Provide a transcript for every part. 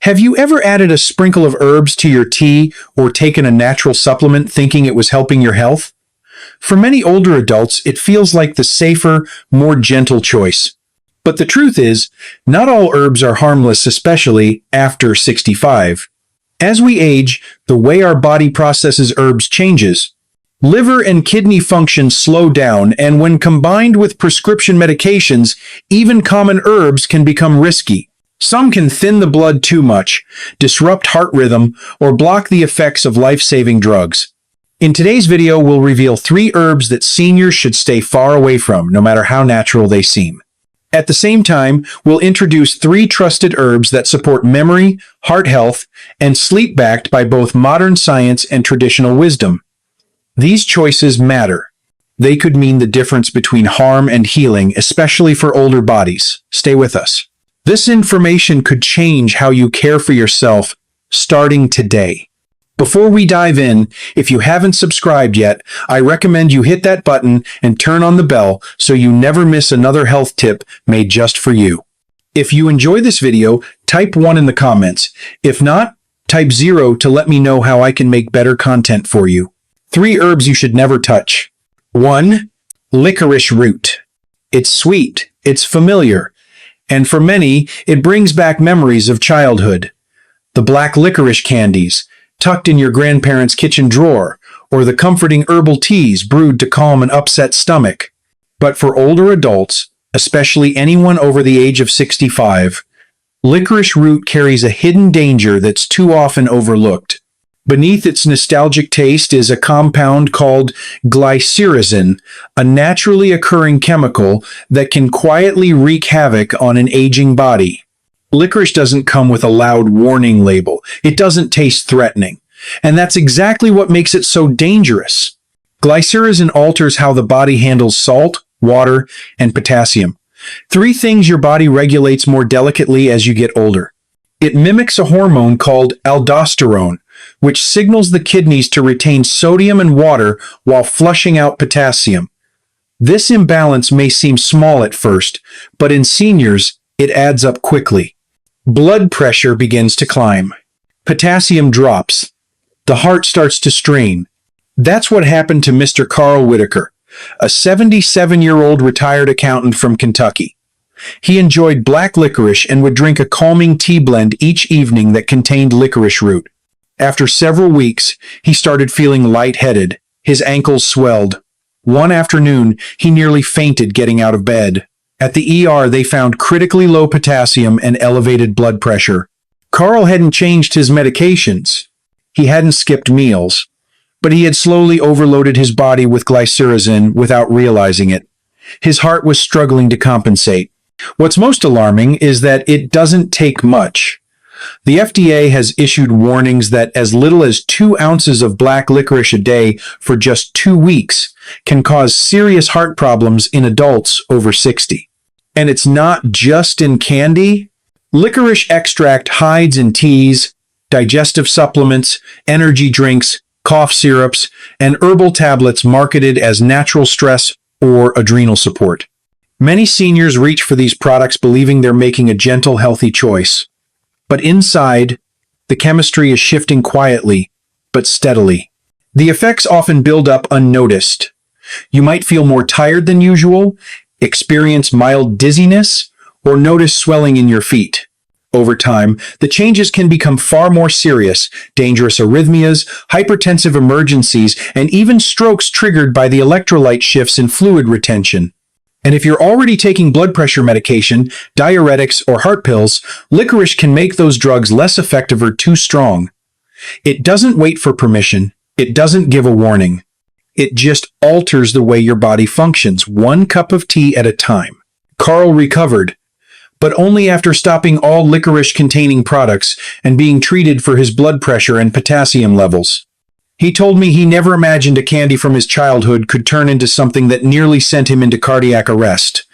Have you ever added a sprinkle of herbs to your tea or taken a natural supplement thinking it was helping your health? For many older adults, it feels like the safer, more gentle choice. But the truth is, not all herbs are harmless, especially after 65. As we age, the way our body processes herbs changes. Liver and kidney function slow down, and when combined with prescription medications, even common herbs can become risky. Some can thin the blood too much, disrupt heart rhythm, or block the effects of life-saving drugs. In today's video, we'll reveal 3 herbs that seniors should stay far away from, no matter how natural they seem. At the same time, we'll introduce 3 trusted herbs that support memory, heart health, and sleep backed by both modern science and traditional wisdom. These choices matter. They could mean the difference between harm and healing, especially for older bodies. Stay with us. This information could change how you care for yourself starting today. Before we dive in, if you haven't subscribed yet, I recommend you hit that button and turn on the bell so you never miss another health tip made just for you. If you enjoy this video, type 1 in the comments. If not, type 0 to let me know how I can make better content for you. 3 herbs you should never touch. 1. Licorice root. It's sweet, it's familiar, and for many, it brings back memories of childhood. The black licorice candies, tucked in your grandparents' kitchen drawer, or the comforting herbal teas brewed to calm an upset stomach. But for older adults, especially anyone over the age of 65, licorice root carries a hidden danger that's too often overlooked. Beneath its nostalgic taste is a compound called glycyrrhizin, a naturally occurring chemical that can quietly wreak havoc on an aging body. Licorice doesn't come with a loud warning label. It doesn't taste threatening. And that's exactly what makes it so dangerous. Glycyrrhizin alters how the body handles salt, water, and potassium. 3 things your body regulates more delicately as you get older. It mimics a hormone called aldosterone, which signals the kidneys to retain sodium and water while flushing out potassium. This imbalance may seem small at first, but in seniors, it adds up quickly. Blood pressure begins to climb. Potassium drops. The heart starts to strain. That's what happened to Mr. Carl Whitaker, a 77-year-old retired accountant from Kentucky. He enjoyed black licorice and would drink a calming tea blend each evening that contained licorice root. After several weeks, he started feeling lightheaded. His ankles swelled. One afternoon, he nearly fainted getting out of bed. At the ER, they found critically low potassium and elevated blood pressure. Carl hadn't changed his medications. He hadn't skipped meals. But he had slowly overloaded his body with glycyrrhizin without realizing it. His heart was struggling to compensate. What's most alarming is that it doesn't take much. The FDA has issued warnings that as little as 2 ounces of black licorice a day for just 2 weeks can cause serious heart problems in adults over 60. And it's not just in candy. Licorice extract hides in teas, digestive supplements, energy drinks, cough syrups, and herbal tablets marketed as natural stress or adrenal support. Many seniors reach for these products believing they're making a gentle, healthy choice. But inside, the chemistry is shifting quietly, but steadily. The effects often build up unnoticed. You might feel more tired than usual, experience mild dizziness, or notice swelling in your feet. Over time, the changes can become far more serious, dangerous arrhythmias, hypertensive emergencies, and even strokes triggered by the electrolyte shifts in fluid retention. And if you're already taking blood pressure medication, diuretics, or heart pills, licorice can make those drugs less effective or too strong. It doesn't wait for permission. It doesn't give a warning. It just alters the way your body functions, 1 cup of tea at a time. Carl recovered, but only after stopping all licorice-containing products and being treated for his blood pressure and potassium levels. He told me he never imagined a candy from his childhood could turn into something that nearly sent him into cardiac arrest.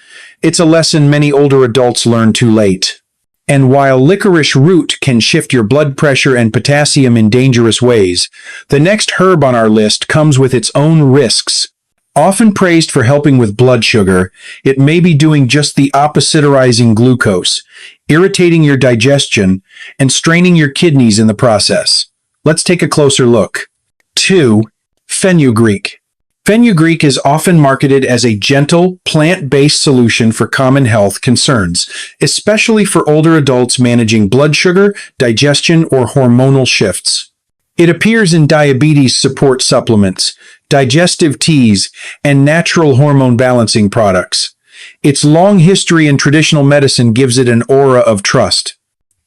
It's a lesson many older adults learn too late. And while licorice root can shift your blood pressure and potassium in dangerous ways, the next herb on our list comes with its own risks. Often praised for helping with blood sugar, it may be doing just the opposite, rising glucose. irritating your digestion, and straining your kidneys in the process. Let's take a closer look. 2. Fenugreek. Fenugreek is often marketed as a gentle, plant-based solution for common health concerns, especially for older adults managing blood sugar, digestion, or hormonal shifts. It appears in diabetes support supplements, digestive teas, and natural hormone balancing products. Its long history in traditional medicine gives it an aura of trust.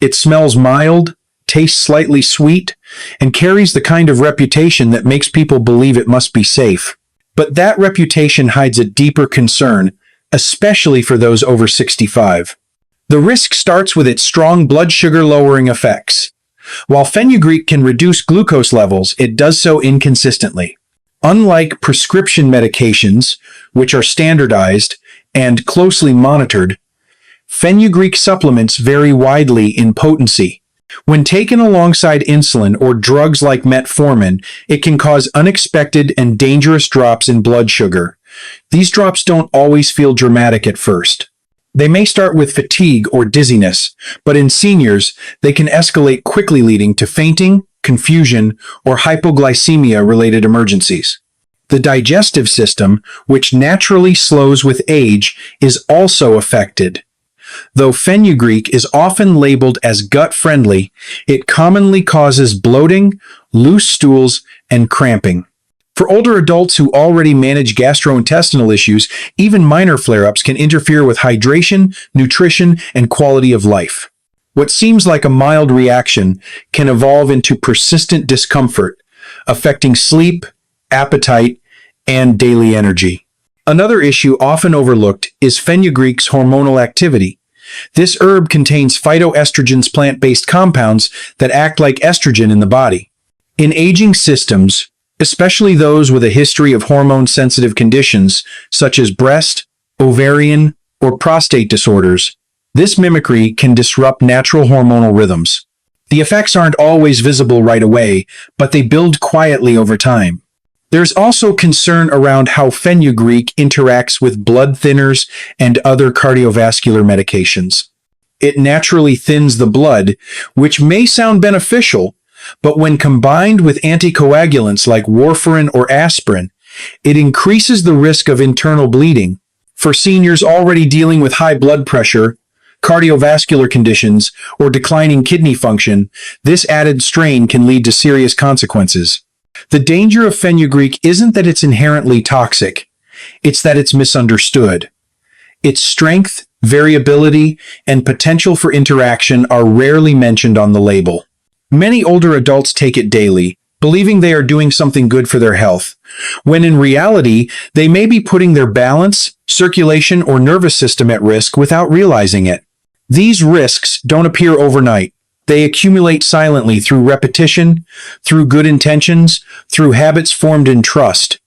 It smells mild, tastes slightly sweet, and carries the kind of reputation that makes people believe it must be safe. But that reputation hides a deeper concern, especially for those over 65. The risk starts with its strong blood sugar lowering effects. While fenugreek can reduce glucose levels, it does so inconsistently. Unlike prescription medications, which are standardized and closely monitored, fenugreek supplements vary widely in potency. When taken alongside insulin or drugs like metformin, it can cause unexpected and dangerous drops in blood sugar. These drops don't always feel dramatic at first. They may start with fatigue or dizziness, but in seniors, they can escalate quickly, leading to fainting, confusion, or hypoglycemia-related emergencies. The digestive system, which naturally slows with age, is also affected. Though fenugreek is often labeled as gut-friendly, it commonly causes bloating, loose stools, and cramping. For older adults who already manage gastrointestinal issues, even minor flare-ups can interfere with hydration, nutrition, and quality of life. What seems like a mild reaction can evolve into persistent discomfort, affecting sleep, appetite, and daily energy. Another issue often overlooked is fenugreek's hormonal activity. This herb contains phytoestrogens, plant-based compounds that act like estrogen in the body. In aging systems, especially those with a history of hormone-sensitive conditions such as breast, ovarian, or prostate disorders, this mimicry can disrupt natural hormonal rhythms. The effects aren't always visible right away, but they build quietly over time. There's also concern around how fenugreek interacts with blood thinners and other cardiovascular medications. It naturally thins the blood, which may sound beneficial, but when combined with anticoagulants like warfarin or aspirin, it increases the risk of internal bleeding. For seniors already dealing with high blood pressure, cardiovascular conditions, or declining kidney function, this added strain can lead to serious consequences. The danger of fenugreek isn't that it's inherently toxic, it's that it's misunderstood. Its strength, variability, and potential for interaction are rarely mentioned on the label. Many older adults take it daily, believing they are doing something good for their health, when in reality, they may be putting their balance, circulation, or nervous system at risk without realizing it. These risks don't appear overnight. They accumulate silently through repetition, through good intentions, through habits formed in trust.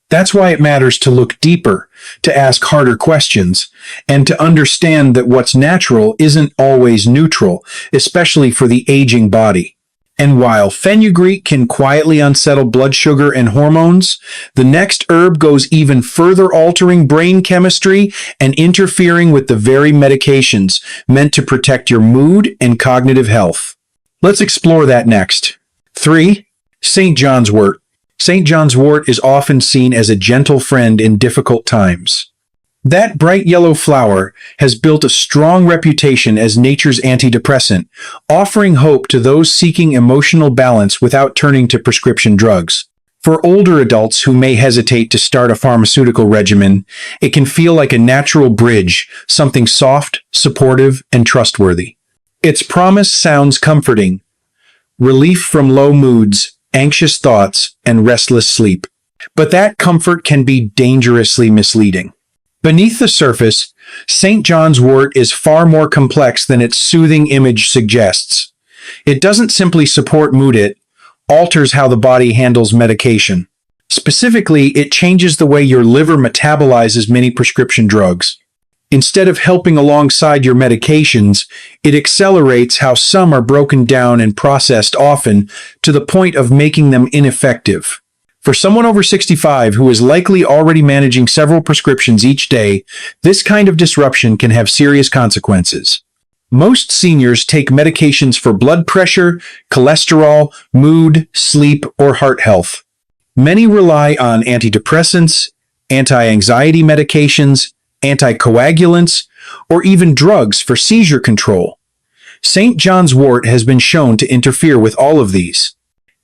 That's why it matters to look deeper, to ask harder questions, and to understand that what's natural isn't always neutral, especially for the aging body. And while fenugreek can quietly unsettle blood sugar and hormones, the next herb goes even further, altering brain chemistry and interfering with the very medications meant to protect your mood and cognitive health. Let's explore that next. 3. St. John's wort. St. John's wort is often seen as a gentle friend in difficult times. That bright yellow flower has built a strong reputation as nature's antidepressant, offering hope to those seeking emotional balance without turning to prescription drugs. For older adults who may hesitate to start a pharmaceutical regimen, it can feel like a natural bridge, something soft, supportive, and trustworthy. Its promise sounds comforting: relief from low moods, anxious thoughts, and restless sleep. But that comfort can be dangerously misleading. Beneath the surface, St. John's wort is far more complex than its soothing image suggests. It doesn't simply support mood, it alters how the body handles medication. Specifically, it changes the way your liver metabolizes many prescription drugs. Instead of helping alongside your medications, it accelerates how some are broken down and processed, often to the point of making them ineffective. For someone over 65 who is likely already managing several prescriptions each day, this kind of disruption can have serious consequences. Most seniors take medications for blood pressure, cholesterol, mood, sleep, or heart health. Many rely on antidepressants, anti-anxiety medications, anticoagulants, or even drugs for seizure control. St. John's wort has been shown to interfere with all of these.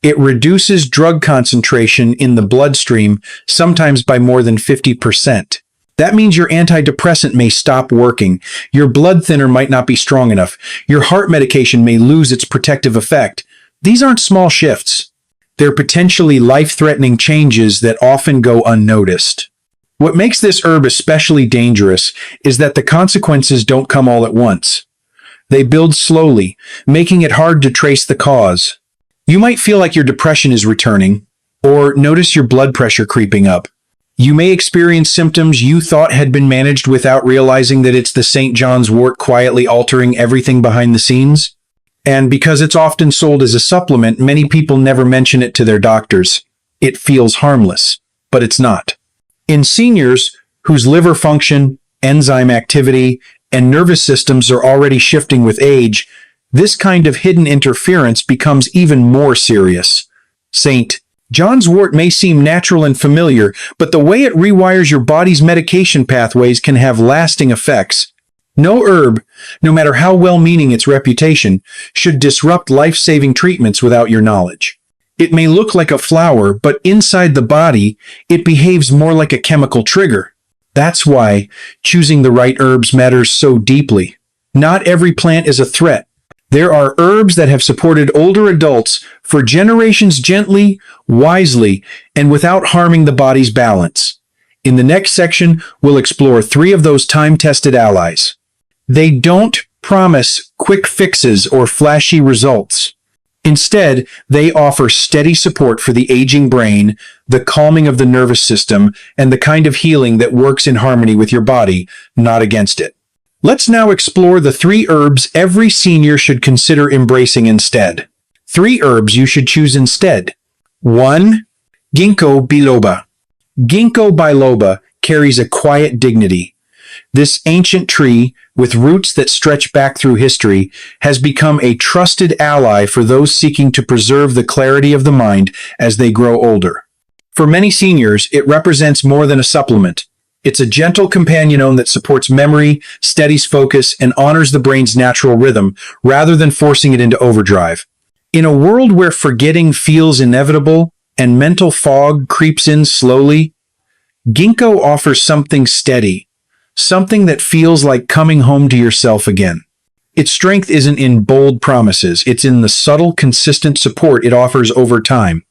It reduces drug concentration in the bloodstream, sometimes by more than 50%. That means your antidepressant may stop working, your blood thinner might not be strong enough, your heart medication may lose its protective effect. These aren't small shifts. They're potentially life-threatening changes that often go unnoticed. What makes this herb especially dangerous is that the consequences don't come all at once. They build slowly, making it hard to trace the cause. You might feel like your depression is returning, or notice your blood pressure creeping up. You may experience symptoms you thought had been managed without realizing that it's the St. John's wort quietly altering everything behind the scenes. And because it's often sold as a supplement, many people never mention it to their doctors. It feels harmless, but it's not. In seniors whose liver function, enzyme activity, and nervous systems are already shifting with age, this kind of hidden interference becomes even more serious. St. John's wort may seem natural and familiar, but the way it rewires your body's medication pathways can have lasting effects. No herb, no matter how well-meaning its reputation, should disrupt life-saving treatments without your knowledge. It may look like a flower, but inside the body, it behaves more like a chemical trigger. That's why choosing the right herbs matters so deeply. Not every plant is a threat. There are herbs that have supported older adults for generations gently, wisely, and without harming the body's balance. In the next section, we'll explore 3 of those time-tested allies. They don't promise quick fixes or flashy results. Instead, they offer steady support for the aging brain, the calming of the nervous system, and the kind of healing that works in harmony with your body, not against it. Let's now explore the 3 herbs every senior should consider embracing instead. 3 herbs you should choose instead. 1. Ginkgo Biloba. Ginkgo Biloba carries a quiet dignity. This ancient tree, with roots that stretch back through history, has become a trusted ally for those seeking to preserve the clarity of the mind as they grow older. For many seniors, it represents more than a supplement. It's a gentle companion that supports memory, steadies focus, and honors the brain's natural rhythm, rather than forcing it into overdrive. In a world where forgetting feels inevitable and mental fog creeps in slowly, Ginkgo offers something steady, something that feels like coming home to yourself again. Its strength isn't in bold promises, it's in the subtle, consistent support it offers over time.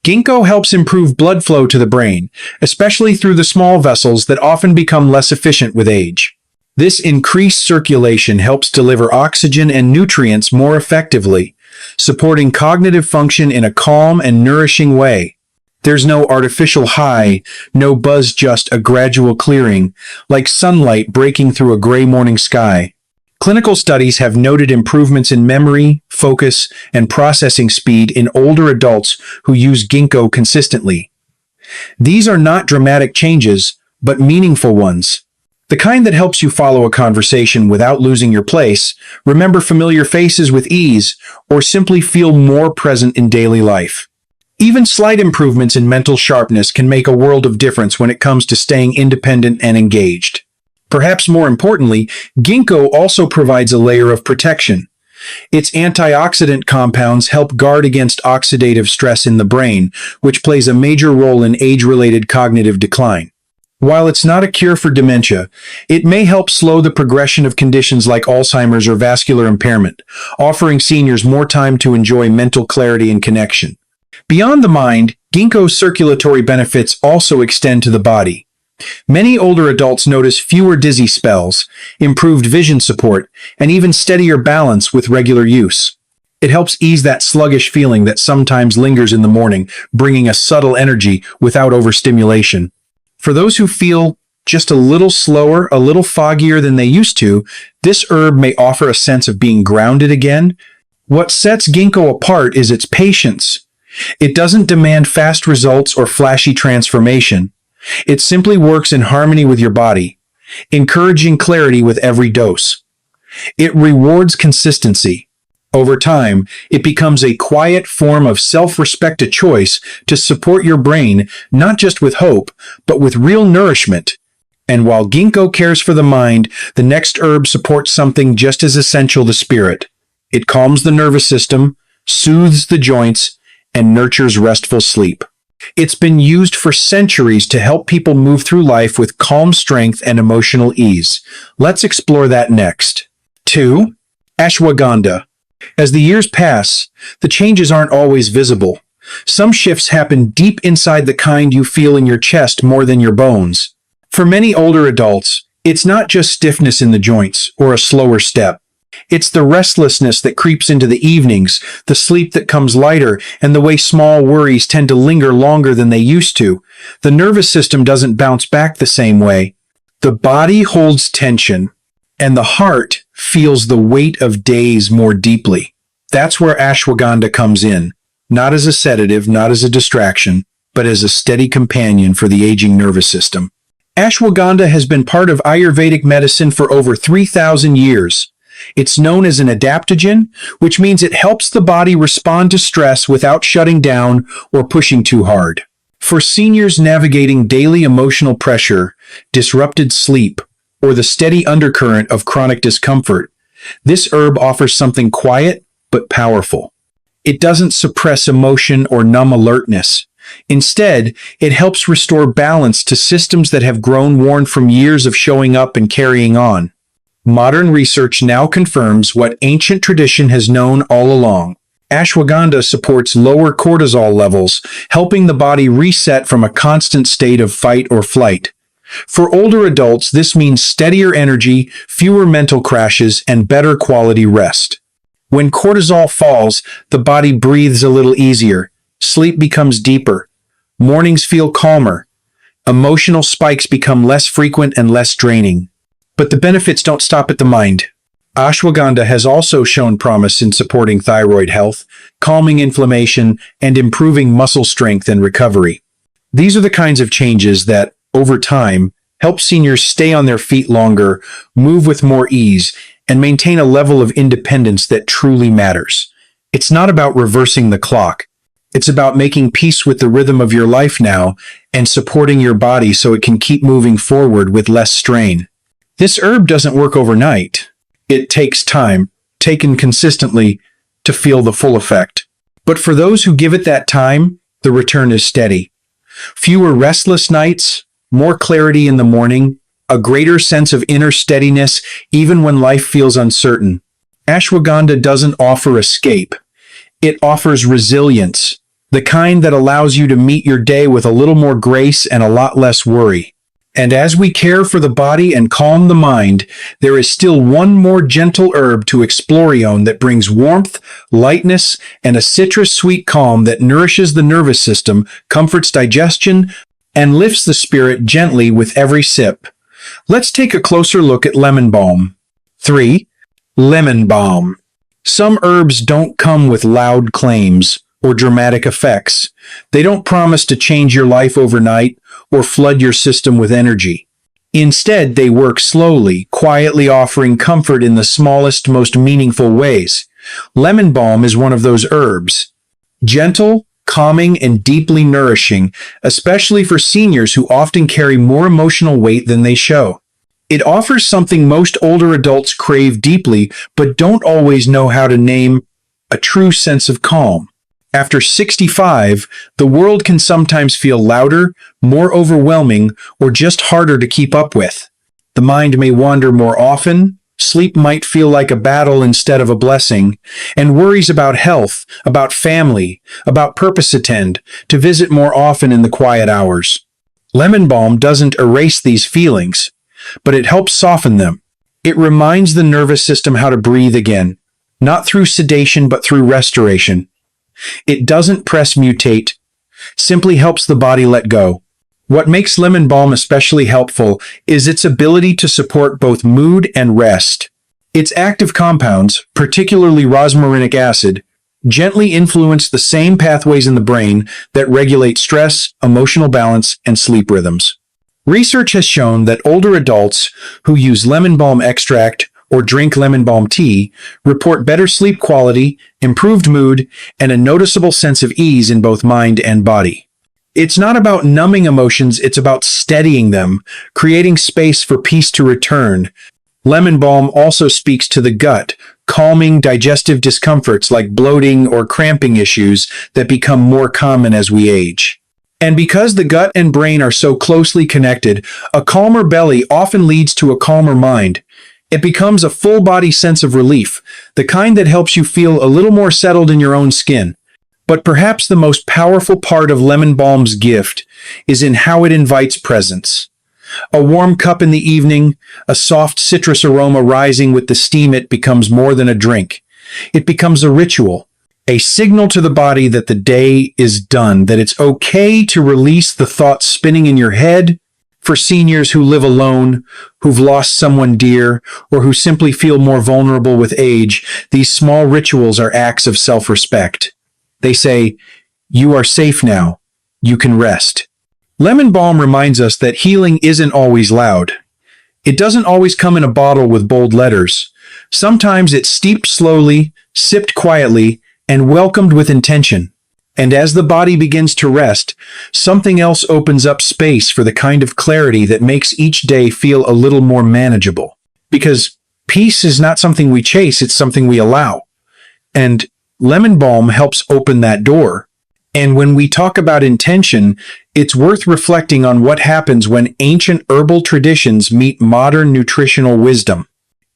Ginkgo helps improve blood flow to the brain, especially through the small vessels that often become less efficient with age. This increased circulation helps deliver oxygen and nutrients more effectively, supporting cognitive function in a calm and nourishing way. There's no artificial high, no buzz, just a gradual clearing, like sunlight breaking through a gray morning sky. Clinical studies have noted improvements in memory, focus, and processing speed in older adults who use Ginkgo consistently. These are not dramatic changes, but meaningful ones. The kind that helps you follow a conversation without losing your place, remember familiar faces with ease, or simply feel more present in daily life. Even slight improvements in mental sharpness can make a world of difference when it comes to staying independent and engaged. Perhaps more importantly, Ginkgo also provides a layer of protection. Its antioxidant compounds help guard against oxidative stress in the brain, which plays a major role in age-related cognitive decline. While it's not a cure for dementia, it may help slow the progression of conditions like Alzheimer's or vascular impairment, offering seniors more time to enjoy mental clarity and connection. Beyond the mind, Ginkgo's circulatory benefits also extend to the body. Many older adults notice fewer dizzy spells, improved vision support, and even steadier balance with regular use. It helps ease that sluggish feeling that sometimes lingers in the morning, bringing a subtle energy without overstimulation. For those who feel just a little slower, a little foggier than they used to, this herb may offer a sense of being grounded again. What sets Ginkgo apart is its patience. It doesn't demand fast results or flashy transformation. It simply works in harmony with your body, encouraging clarity with every dose. It rewards consistency. Over time, it becomes a quiet form of self-respect, a choice to support your brain, not just with hope, but with real nourishment. And while ginkgo cares for the mind, the next herb supports something just as essential, the spirit. It calms the nervous system, soothes the joints, and nurtures restful sleep. It's been used for centuries to help people move through life with calm strength and emotional ease. Let's explore that next. 2. Ashwagandha. As the years pass, the changes aren't always visible. Some shifts happen deep inside, the kind you feel in your chest more than your bones. For many older adults, it's not just stiffness in the joints or a slower step. It's the restlessness that creeps into the evenings, the sleep that comes lighter, and the way small worries tend to linger longer than they used to. The nervous system doesn't bounce back the same way. The body holds tension, and the heart feels the weight of days more deeply. That's where ashwagandha comes in, not as a sedative, not as a distraction, but as a steady companion for the aging nervous system. Ashwagandha has been part of Ayurvedic medicine for over 3,000 years. It's known as an adaptogen, which means it helps the body respond to stress without shutting down or pushing too hard. For seniors navigating daily emotional pressure, disrupted sleep, or the steady undercurrent of chronic discomfort, this herb offers something quiet but powerful. It doesn't suppress emotion or numb alertness. Instead, it helps restore balance to systems that have grown worn from years of showing up and carrying on. Modern research now confirms what ancient tradition has known all along. Ashwagandha supports lower cortisol levels, helping the body reset from a constant state of fight or flight. For older adults, this means steadier energy, fewer mental crashes, and better quality rest. When cortisol falls, the body breathes a little easier, sleep becomes deeper, mornings feel calmer, emotional spikes become less frequent and less draining. But the benefits don't stop at the mind. Ashwagandha has also shown promise in supporting thyroid health, calming inflammation, and improving muscle strength and recovery. These are the kinds of changes that, over time, help seniors stay on their feet longer, move with more ease, and maintain a level of independence that truly matters. It's not about reversing the clock. It's about making peace with the rhythm of your life now and supporting your body so it can keep moving forward with less strain. This herb doesn't work overnight. It takes time, taken consistently, to feel the full effect. But for those who give it that time, the return is steady. Fewer restless nights, more clarity in the morning, a greater sense of inner steadiness even when life feels uncertain. Ashwagandha doesn't offer escape. It offers resilience, the kind that allows you to meet your day with a little more grace and a lot less worry. And as we care for the body and calm the mind, there is still one more gentle herb to explore that brings warmth, lightness, and a citrus-sweet calm that nourishes the nervous system, comforts digestion, and lifts the spirit gently with every sip. Let's take a closer look at lemon balm. 3. Lemon balm. Some herbs don't come with loud claims or dramatic effects. They don't promise to change your life overnight or flood your system with energy. Instead, they work slowly, quietly offering comfort in the smallest, most meaningful ways. Lemon balm is one of those herbs. Gentle, calming, and deeply nourishing, especially for seniors who often carry more emotional weight than they show. It offers something most older adults crave deeply, but don't always know how to name: a true sense of calm. After 65, the world can sometimes feel louder, more overwhelming, or just harder to keep up with. The mind may wander more often, sleep might feel like a battle instead of a blessing, and worries about health, about family, about purpose tend to visit more often in the quiet hours. Lemon balm doesn't erase these feelings, but it helps soften them. It reminds the nervous system how to breathe again, not through sedation but through restoration. It doesn't press mutate, simply helps the body let go. What makes lemon balm especially helpful is its ability to support both mood and rest. Its active compounds, particularly rosmarinic acid, gently influence the same pathways in the brain that regulate stress, emotional balance, and sleep rhythms. Research has shown that older adults who use lemon balm extract or drink lemon balm tea report better sleep quality, improved mood, and a noticeable sense of ease in both mind and body. It's not about numbing emotions, it's about steadying them, creating space for peace to return. Lemon balm also speaks to the gut, calming digestive discomforts like bloating or cramping issues that become more common as we age. And because the gut and brain are so closely connected, a calmer belly often leads to a calmer mind. It becomes a full-body sense of relief, the kind that helps you feel a little more settled in your own skin. But perhaps the most powerful part of lemon balm's gift is in how it invites presence. A warm cup in the evening, a soft citrus aroma rising with the steam, it becomes more than a drink. It becomes a ritual, a signal to the body that the day is done, that it's okay to release the thoughts spinning in your head. For seniors who live alone, who've lost someone dear, or who simply feel more vulnerable with age, these small rituals are acts of self-respect. They say, "You are safe now. You can rest." Lemon balm reminds us that healing isn't always loud. It doesn't always come in a bottle with bold letters. Sometimes it's steeped slowly, sipped quietly, and welcomed with intention. And as the body begins to rest, something else opens up space for the kind of clarity that makes each day feel a little more manageable. Because peace is not something we chase, it's something we allow. And lemon balm helps open that door. And when we talk about intention, it's worth reflecting on what happens when ancient herbal traditions meet modern nutritional wisdom.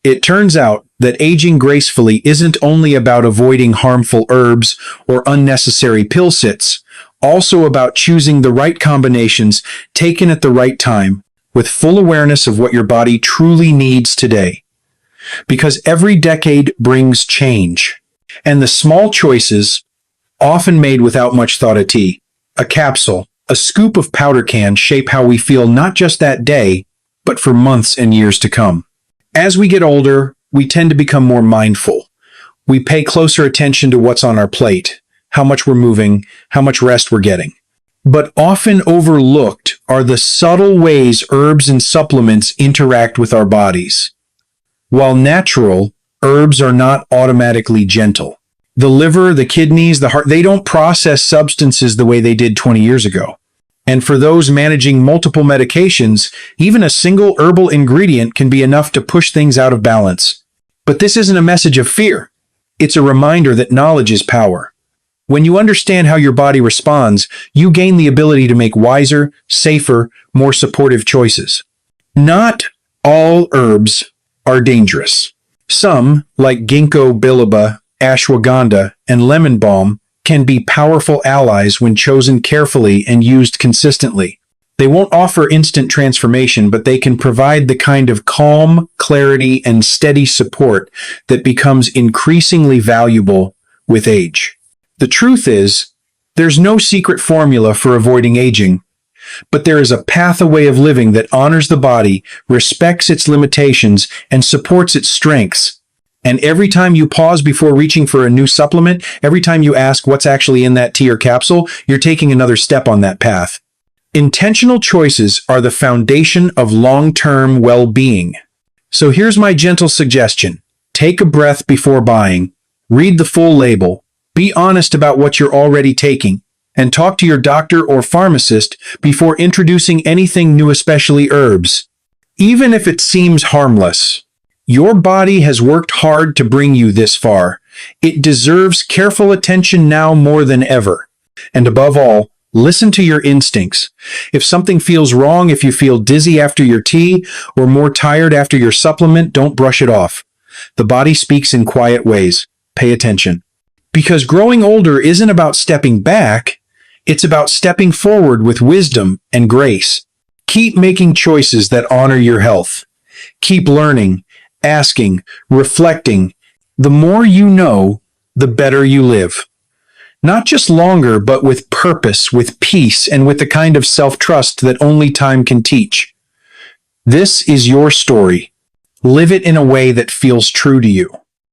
It turns out that aging gracefully isn't only about avoiding harmful herbs or unnecessary pill sits, also about choosing the right combinations taken at the right time, with full awareness of what your body truly needs today. Because every decade brings change, and the small choices, often made without much thought, a tea, a capsule, a scoop of powder can, shape how we feel not just that day, but for months and years to come. As we get older, we tend to become more mindful. We pay closer attention to what's on our plate, how much we're moving, how much rest we're getting. But often overlooked are the subtle ways herbs and supplements interact with our bodies. While natural, herbs are not automatically gentle. The liver, the kidneys, the heart, they don't process substances the way they did 20 years ago. And for those managing multiple medications, even a single herbal ingredient can be enough to push things out of balance. But this isn't a message of fear. It's a reminder that knowledge is power. When you understand how your body responds, you gain the ability to make wiser, safer, more supportive choices. Not all herbs are dangerous. Some, like Ginkgo Biloba, Ashwagandha, and lemon balm, can be powerful allies when chosen carefully and used consistently. They won't offer instant transformation, but they can provide the kind of calm, clarity, and steady support that becomes increasingly valuable with age. The truth is, there's no secret formula for avoiding aging, but there is a path, a way of living that honors the body, respects its limitations, and supports its strengths. And every time you pause before reaching for a new supplement, every time you ask what's actually in that tea or capsule, you're taking another step on that path. Intentional choices are the foundation of long-term well-being. So here's my gentle suggestion. Take a breath before buying. Read the full label. Be honest about what you're already taking. And talk to your doctor or pharmacist before introducing anything new, especially herbs. Even if it seems harmless, your body has worked hard to bring you this far. It deserves careful attention now more than ever. And above all, listen to your instincts. If something feels wrong, if you feel dizzy after your tea or more tired after your supplement, don't brush it off. The body speaks in quiet ways. Pay attention. Because growing older isn't about stepping back, it's about stepping forward with wisdom and grace. Keep making choices that honor your health. Keep learning, asking, reflecting. The more you know, the better you live. Not just longer, but with purpose, with peace, and with the kind of self-trust that only time can teach. This is your story. Live it in a way that feels true to you.